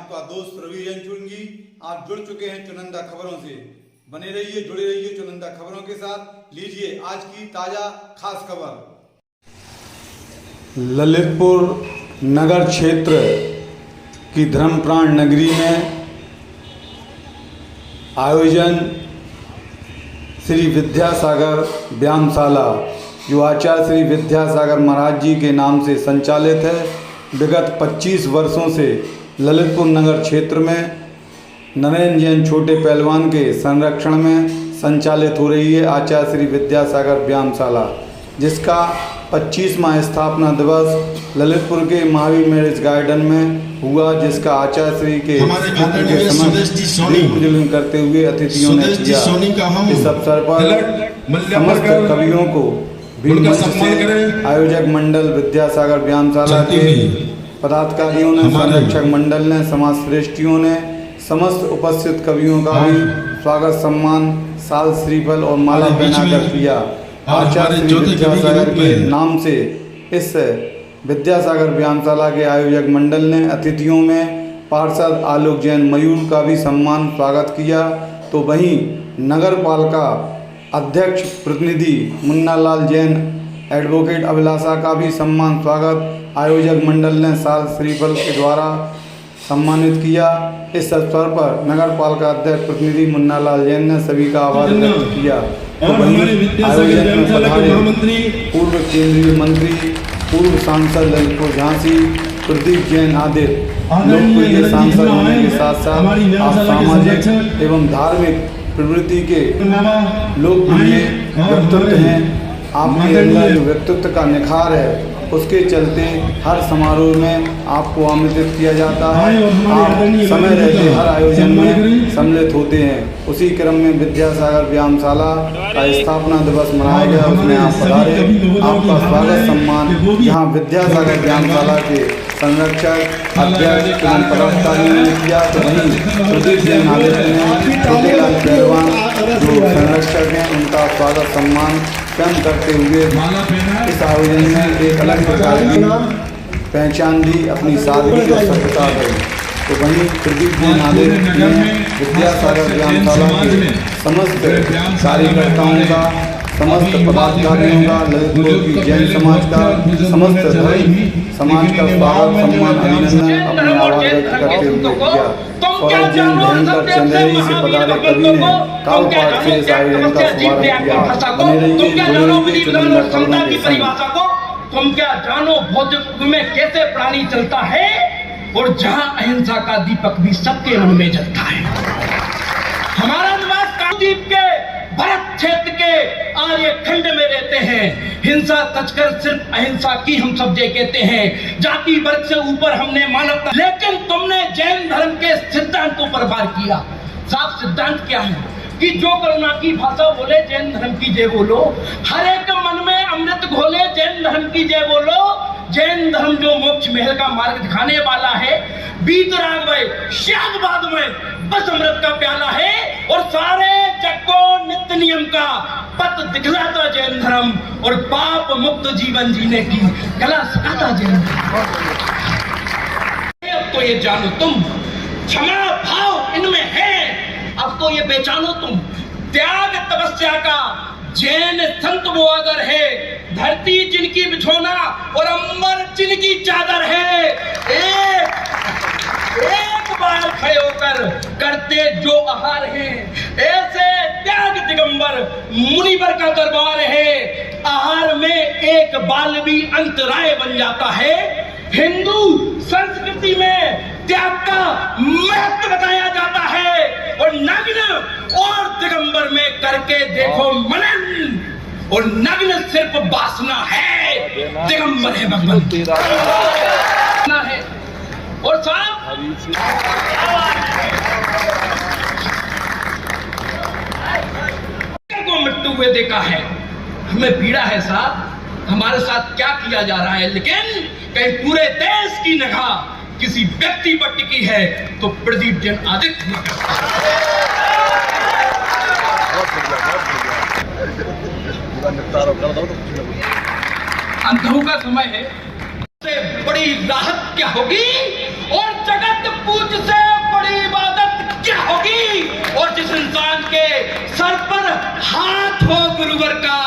आपका दोस्त रवि चुनगी। आप जुड़ चुके हैं चुनिंदा खबरों से। बने रहिए, जुड़े रहिए चुनिंदा खबरों के साथ। लीजिए आज की ताजा खास खबर। ललितपुर नगर क्षेत्र की धर्मप्राण नगरी में आयोजन श्री विद्यासागर व्यायामशाला, जो आचार्य श्री विद्यासागर महाराज जी के नाम से संचालित है। विगत 25 वर्षों से ललितपुर नगर क्षेत्र में नरेंद्र जैन छोटे पहलवान के संरक्षण में संचालित हो रही है आचार्य श्री विद्यासागर व्यायामशाला, जिसका 25वां स्थापना दिवस ललितपुर के महावीर मैरिज गार्डन में हुआ, जिसका आचार्य श्री के पूजन करते हुए अतिथियों ने किया। इस अवसर पर समस्त कवियों को आयोजक मंडल विद्यासागर व्यायामशाला के पदाधिकारियों ने, संरक्षक मंडल ने, समाज श्रेष्ठियों ने, समस्त उपस्थित कवियों का भी स्वागत सम्मान साल श्रीफल और माला पहनाकर किया। आचार्य श्री विद्यासागर के नाम से इस विद्यासागर व्यायामशाला के आयोजक मंडल ने अतिथियों में पार्षद आलोक जैन मयूर का भी सम्मान स्वागत किया। तो वहीं नगर पालिका अध्यक्ष प्रतिनिधि मुन्नालाल जैन, एडवोकेट अभिलाषा का भी सम्मान स्वागत आयोजक मंडल ने साल श्रीफल के द्वारा सम्मानित किया। इस अवसर पर नगर पालिका अध्यक्ष प्रतिनिधि मुन्नालाल जैन ने सभी का आभार व्यक्त किया। तो वहीं आयोजन में पधारे पूर्व केंद्रीय मंत्री, पूर्व सांसद ललितपुर झांसी प्रदीप जैन आदि लोकप्रिय सांसद होने के साथ साथ सामाजिक एवं धार्मिक प्रवृत्ति के लोकप्रिय व्यक्तित्व हैं। आपके अंदर जो व्यक्तित्व का निखार है, उसके चलते हर समारोह में आपको आमंत्रित किया जाता है। आप समय रहते हर आयोजन में सम्मिलित होते हैं। उसी क्रम में विद्यासागर व्यायामशाला का स्थापना दिवस मनाया गया, उसमें आप पधारे। आपका स्वागत सम्मान यहाँ विद्यासागर व्यायामशाला के संरक्षक अध्यक्ष एवं पदाधिकारियों ने किया। तो वहीं प्रदीप जैन आदित्य ने छोटेलाल पहलवान जो संरक्षक हैं, उनका स्वागत सम्मान स्वयं करते हुए इस आयोजन में एक अलग प्रकार की पहचान दी, अपनी सादगी और सभ्यता गई। तो वहीं प्रदीप जैन आदित्य ने विद्यासागर व्यायामशाला के समस्त कार्यकर्ताओं का, समस्त पदाधिकारियों का, ललितपुर की जैन समाज का, समस्त धर्म समाज का स्वागत सम्मान अभिनंदन अपने आभार व्यक्त करते हुए किया। स्वराज जैन भयंकर चंदेरी से पधारे कवि ने काल पाठ से इस आयोजन का शुभारंभ किया। बने रहिए, जुड़े रहिए चुनिंदा खबरों के साथ। तुम क्या जानो भौतिक में कैसे प्राणी चलता है, और जहां अहिंसा का दीपक भी सबके मन में जलता है। हमारा निवास कामदीप के भरत क्षेत्र के आर्य खंड में रहते हैं। हिंसा तजकर सिर्फ अहिंसा की हम सब ये कहते हैं। जाति वर्ग से ऊपर हमने मानवता, लेकिन तुमने जैन धर्म के सिद्धांतों पर वार किया। साफ सिद्धांत क्या है कि जो करुणा की भाषा बोले जैन धर्म की जय बोलो, हर एक मन में अमृत घोले जैन धर्म की जय बोलो। जैन धर्म जो मोक्ष महल का मार्ग दिखाने वाला है, बीतराग में, शागबाद में बस अमृत का प्याला है, और सारे जग को नित्य नियम का पथ दिखलाता जैन धर्म, और पाप मुक्त जीवन जीने की कला सिखाता जैन धर्म। अब तो ये जानो तुम, क्षमा भाव इनमें है, अब तो ये पहचानो तुम। त्याग तपस्या का जैन संत वो अगर है, धरती जिनकी बिछोना और अंबर जिनकी चादर है। एक बार खड़े होकर करते जो आहार है, ऐसे त्याग दिगंबर मुनिवर का दरबार है। आहार में एक बाल भी अंतराय बन जाता है। हिंदू संस्कृति में त्याग का महत्व बताया जाता है, और नग्न और दिगंबर में करके देखो मनन, और नग्न सिर्फ वासना है, दिगंबर है भगवंत है। और साहब को मिट्टू हुए देखा है, हमें पीड़ा है साहब, हमारे साथ क्या किया जा रहा है। लेकिन कहीं पूरे देश की निगाह किसी व्यक्ति पर टिकी है तो प्रदीप जैन आदित्य ने अंधों का समय है, सबसे बड़ी राहत क्या होगी, और जगत पूज से बड़ी इबादत क्या होगी? और जिस इंसान के सर पर हाथ हो गुरुवर का,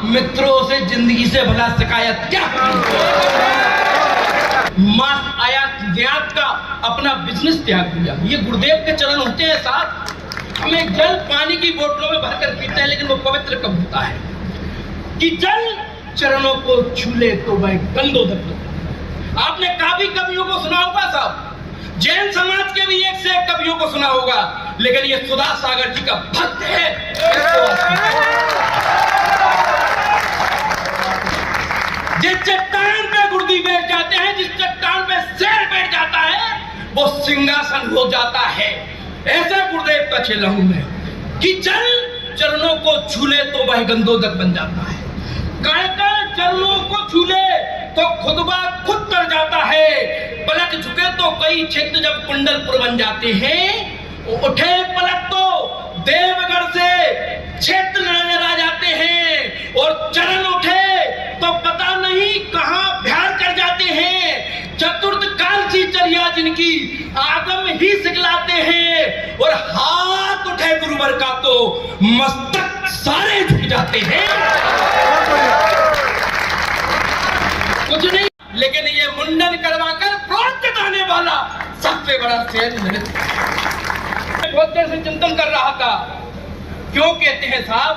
मित्रों से जिंदगी से भला शिकायत क्या होगी? मास आयात निर्यात का अपना बिजनेस त्याग दिया। ये गुरुदेव के चरण होते हैं साहब। हमें जल पानी की बोतलों में भरकर पीते हैं, लेकिन वो पवित्र कब होता है कि जल चरणों को छू ले तो वह गंधोदक। आपने काफी कवियों को सुना होगा साहब, जैन समाज के भी एक से एक कवियों को सुना होगा, लेकिन ये सुधा सागर जी का भक्त है। जिस चट्टान पे गुरुदेव बैठ जाते हैं, जिस चट्टान पे शेर बैठ जाता है, वो सिंहासन हो जाता है। ऐसे गुरुदेव का चेला हूं मैं कि जल चरणों को छू ले तो वह गंधोदक बन जाता है। कायकर चरणों को छू ले तो खुदबा खुद तर जाता है। पलक झुके तो कई क्षेत्र जब कुंडलपुर बन जाते हैं। उठे पलक तो देवगढ़ से क्षेत्र नजर आ जाते हैं, और चरण उठे तो पता नहीं कहां बिहार कर जाते हैं। चतुर्थ कालची चर्या जिनकी आगम ही सिखलाते हैं, और हाथ उठे गुरुवर का तो मस्तक सारे झुक जाते हैं। कुछ नहीं, लेकिन ये मुंडन करवाकर प्रोत जताने वाला सबसे बड़ा शेर बहुत देर से चिंतन कर रहा था। क्यों कहते हैं साहब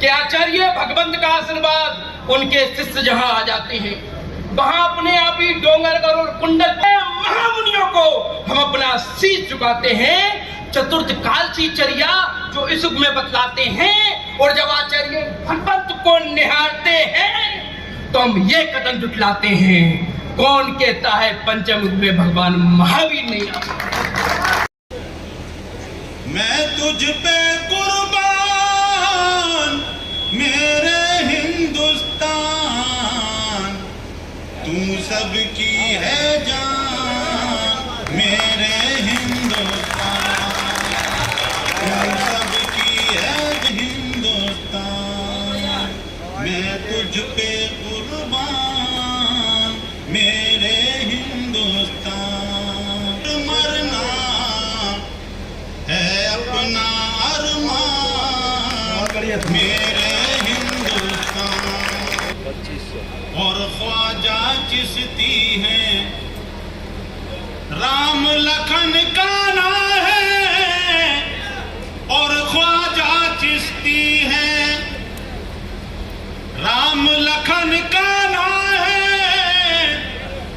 कि आचार्य भगवंत का आशीर्वाद उनके शिष्य जहां आ जाते हैं, वहां अपने आप ही डोंगरगढ़ और कुंडल महामुनियों को हम अपना शीश झुकाते हैं। चतुर्थ कालची चर्या जो इस युग में बतलाते हैं, और जब आचार्य भगवंत को निहारते हैं तो हम ये कदम जुटलाते हैं। कौन कहता है पंचम युग में भगवान महावीर नहीं आते? मैं तुझ पे कुर्बान मेरे हिंदुस्तान, तू सबकी है जान मेरे हिंदुस्तान, तू सबकी है हिंदुस्तान। मैं तुझ पे कुर्बान मेरे हिंदुस्तान, मरना है अपना अरमान मेरे हिंदुस्तान। और ख्वाजा चिश्ती है, राम लखन का नाम है, और ख्वाजा चिश्ती है, राम लखन का नाम है,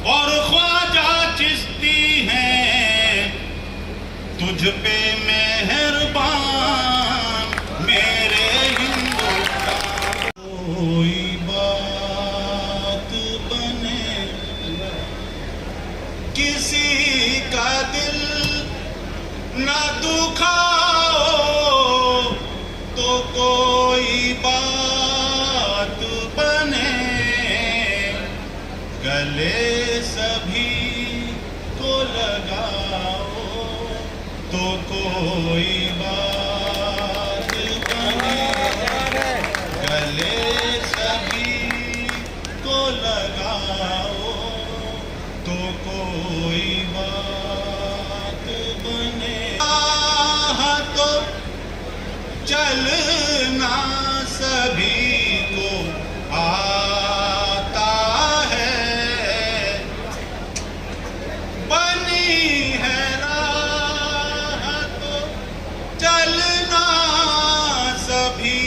और ख्वाजा चिश्ती है। तुझ पे मेहरबान मेरे हिंदुस्तान। कोई बात बने किसी का दिल न दुखाओ, तो कोई बात बने गले सभी को लगाओ, तो कोई बात बने गले सभी को लगाओ, तो कोई बात बने। तो चलना सभी को आता है, बनी है चलना सभी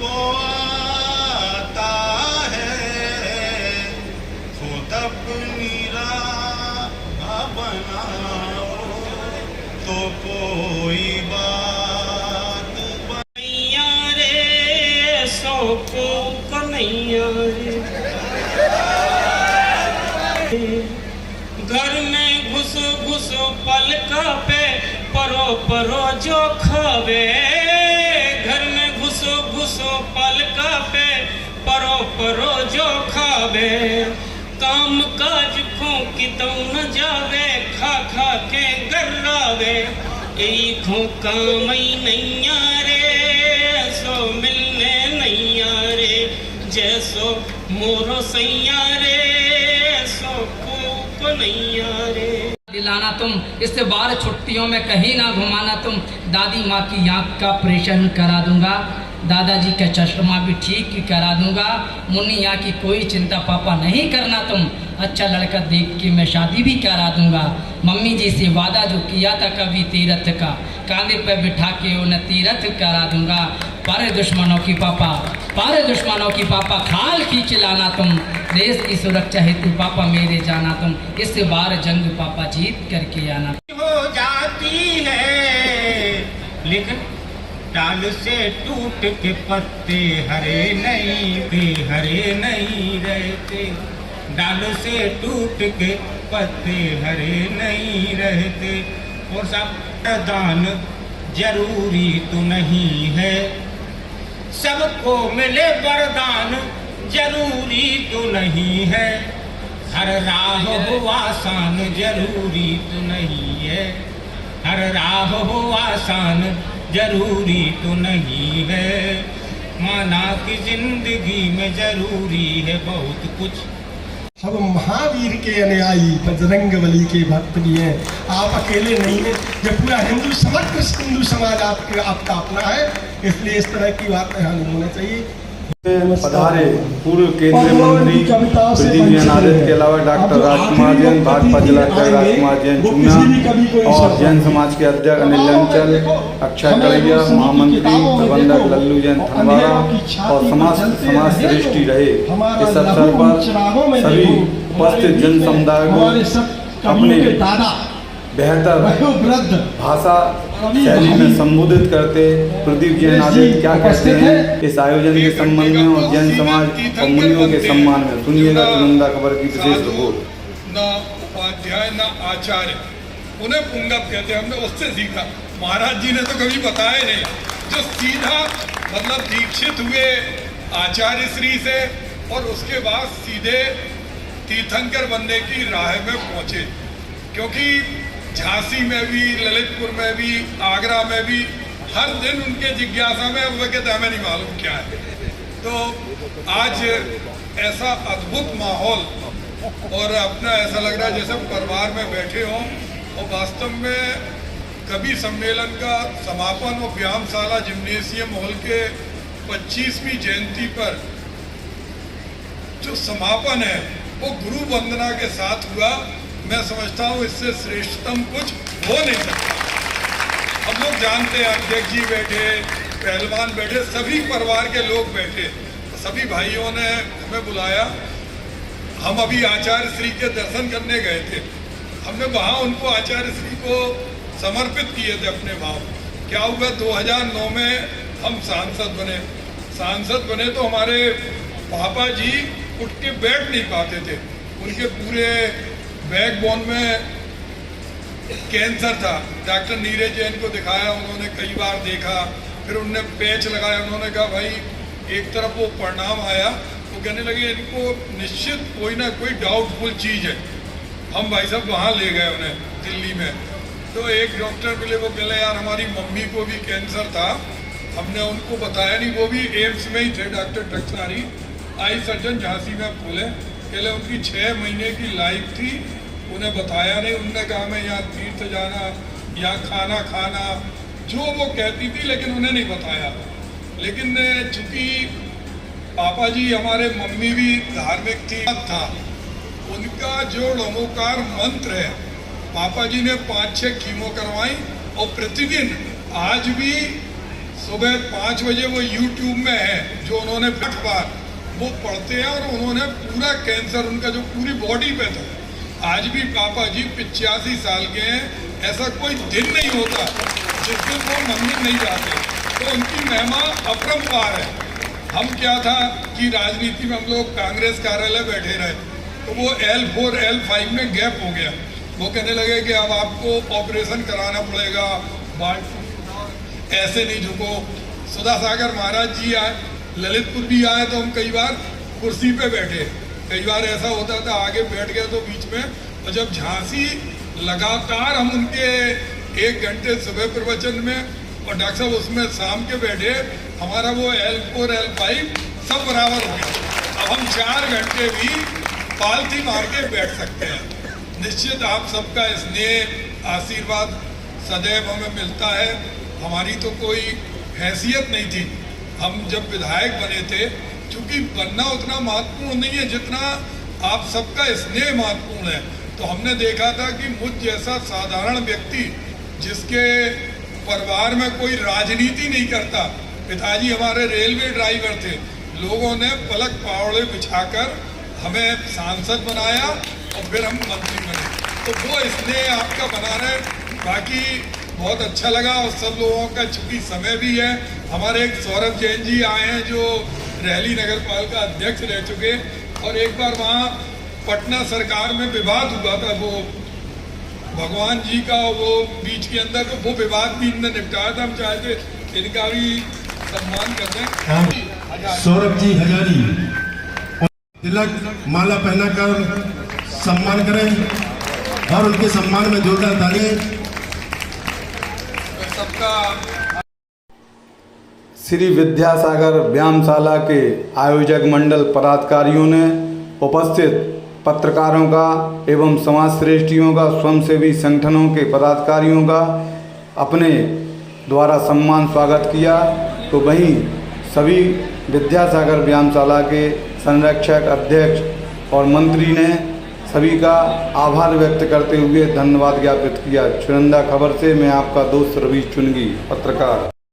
को आता है। खुद अपनी राह बनाओ, तो कोई बात कन्हैया रे सो को कन्हैया रे, घर में घुस घुस पलक पे परो परो जो खावे, घर में घुसो घुसो पलक पे परो परो जो खावे। काम काज खो कितों न जावे, खा खा के गर्रावे। यही खो काम ही नैया रे, सो मिलने नैया रे, जैसो मोरो सैया रे, सो को नैया रे। खिलाना तुम, इस बार छुट्टियों में कहीं ना घुमाना तुम, दादी माँ की आँख का ऑपरेशन करा दूंगा, दादाजी का चश्मा भी ठीक करा दूंगा, मुन्निया की कोई चिंता पापा नहीं करना तुम, अच्छा लड़का देख के मैं शादी भी करा दूंगा, मम्मी जी से वादा जो किया था कभी तीरथ का, कांधे पे बिठा के उन्हें तीरथ करा दूंगा, पर दुश्मनों की पापा खाल खींच लाना तुम, देश की सुरक्षा हेतु पापा मेरे जाना तुम, इस बार जंग पापा जीत करके आना। हो जाती है लेकिन डाल से टूट के पत्ते हरे नहीं रहते, डाल से टूट के पत्ते हरे नहीं रहते, और सब दान जरूरी तो नहीं है, सबको मिले वरदान जरूरी तो नहीं है, हर राह हो आसान जरूरी तो नहीं है, हर राह हो आसान जरूरी तो नहीं है, माना कि जिंदगी में जरूरी है बहुत कुछ। सब महावीर के अनुयायी बजरंगबली के भक्त भी हैं, आप अकेले नहीं हैं, ये पूरा समग्र हिंदू समाज आपका अपना है, इसलिए इस तरह की बातें हमें होना चाहिए। पधारे पूर्व केंद्रीय मंत्री पृथ्वीनारायण आदित्य के अलावा डॉक्टर राजकुमार जैन, भाजपा जिलाध्यक्ष राजकुमार जैन चूना और जैन समाज के अध्यक्ष अनिल अंचल, अक्षय कड़ैया, महामंत्री प्रबंधक लल्लू जैन थनवारा और समाज श्रेष्ठी रहे। इस अवसर पर सभी उपस्थित जन समुदाय को अपने बेहतर भाषा शैली में संबोधित करते प्रदीप जैन आदित्य क्या कहते हैं इस आयोजन के संबंध में और जैन समाज और मुनियों के सम्मान में, सुनिएगा चुनिंदा खबर की विशेष रिपोर्ट। न उपाध्याय न आचार्य, उन्हें पुंगव कहते हैं, हमने उससे सीखा, महाराज जी ने तो कभी बताया नहीं, जो सीधा मतलब दीक्षित हुए आचार्य श्री से और उसके बाद सीधे तीर्थंकर बनने की राह में पहुंचे, क्योंकि झांसी में भी, ललितपुर में भी, आगरा में भी हर दिन उनके जिज्ञासा में वो कहते हमें नहीं मालूम क्या है। तो आज ऐसा अद्भुत माहौल और अपना ऐसा लग रहा है जैसे परिवार में बैठे हों, और वास्तव में कवि सम्मेलन का समापन और व्यायामशाला जिम्नेशियम हॉल के 25वीं जयंती पर जो समापन है वो गुरु वंदना के साथ हुआ। मैं समझता हूँ इससे श्रेष्ठतम कुछ हो नहीं सकता। हम लोग जानते हैं अध्यक्ष जी बैठे, पहलवान बैठे, सभी परिवार के लोग बैठे, सभी भाइयों ने हमें बुलाया। हम अभी आचार्य श्री के दर्शन करने गए थे, हमने वहाँ उनको आचार्य श्री को समर्पित किए थे अपने भाव। क्या हुआ, 2009 में हम सांसद बने तो हमारे पापा जी उठ के बैठ नहीं पाते थे, उनके पूरे बैकबोन में कैंसर था। डॉक्टर नीरज जैन को दिखाया, उन्होंने कई बार देखा, फिर उनने पैच लगाया, उन्होंने कहा भाई एक तरफ वो परिणाम आया, वो कहने लगे इनको निश्चित कोई ना कोई डाउटफुल चीज़ है। हम भाई साहब वहाँ ले गए उन्हें दिल्ली में, तो एक डॉक्टर मिले, वो कहले यार हमारी मम्मी को भी कैंसर था, हमने उनको बताया नहीं, वो भी एम्स में ही थे, डॉक्टर टक्सारी आई सर्जन झांसी में खोले, कहले उनकी 6 महीने की लाइफ थी, उन्हें बताया नहीं। उन्होंने कहा मैं यहाँ तीर्थ जाना, यहाँ खाना खाना, जो वो कहती थी, लेकिन उन्हें नहीं बताया। लेकिन चूँकि पापा जी हमारे मम्मी भी धार्मिक थी, था उनका जो नमोकार मंत्र है, पापा जी ने 5-6 कीमो करवाई, और प्रतिदिन आज भी सुबह 5 बजे वो यूट्यूब में है, जो उन्होंने 8 बार वो पढ़ते हैं, और उन्होंने पूरा कैंसर उनका जो पूरी बॉडी पे था, आज भी पापा जी 85 साल के हैं, ऐसा कोई दिन नहीं होता जिस दिन वो मंदिर नहीं जाते। तो उनकी महिमा अपरंपार है। हम क्या था कि राजनीति में हम लोग कांग्रेस कार्यालय बैठे रहे, तो वो L4 L5 में गैप हो गया। वो कहने लगे कि अब आपको ऑपरेशन कराना पड़ेगा, ऐसे नहीं झुको। सुधा सागर महाराज जी आए, ललितपुर भी आए, तो हम कई बार कुर्सी पे बैठे, कई बार ऐसा होता था आगे बैठ गए तो बीच में। और जब झांसी लगातार हम उनके 1 घंटे सुबह प्रवचन में, और डॉक्टर साहब उसमें शाम के बैठे, हमारा वो L4 L5 सब बराबर हो गया। अब हम 4 घंटे भी पालथी मार के बैठ सकते हैं। निश्चित आप सबका स्नेह आशीर्वाद सदैव हमें मिलता है। हमारी तो कोई हैसियत नहीं थी, हम जब विधायक बने थे, क्योंकि बनना उतना महत्वपूर्ण नहीं है जितना आप सबका स्नेह महत्वपूर्ण है। तो हमने देखा था कि मुझ जैसा साधारण व्यक्ति जिसके परिवार में कोई राजनीति नहीं करता, पिताजी हमारे रेलवे ड्राइवर थे, लोगों ने पलक पावड़े बिछाकर हमें सांसद बनाया और फिर हम मंत्री बने। तो वो स्नेह आपका बना रहे। बाकी बहुत अच्छा लगा और सब लोगों का चूंकि समय भी है, हमारे एक सौरभ जैन जी आए हैं जो रैली नगर पालिका अध्यक्ष रह चुके, और एक बार वहाँ पटना सरकार में विवाद हुआ था, वो भगवान जी का वो बीच के अंदर, तो वो विवाद भी इनने निपटाया था। हम चाहते इनका भी सम्मान करते हैं। सौरभ जी हजारी तिलक माला पहनाकर सम्मान करें और उनके सम्मान में जोरदार तालियां। सबका श्री विद्यासागर व्यायामशाला के आयोजक मंडल पदाधिकारियों ने उपस्थित पत्रकारों का एवं समाज श्रेष्ठियों का, स्वयंसेवी संगठनों के पदाधिकारियों का अपने द्वारा सम्मान स्वागत किया। तो वहीं सभी विद्यासागर व्यायामशाला के संरक्षक, अध्यक्ष और मंत्री ने सभी का आभार व्यक्त करते हुए धन्यवाद ज्ञापित किया। चुनिंदा खबर से मैं आपका दोस्त रवि चुनगी, पत्रकार।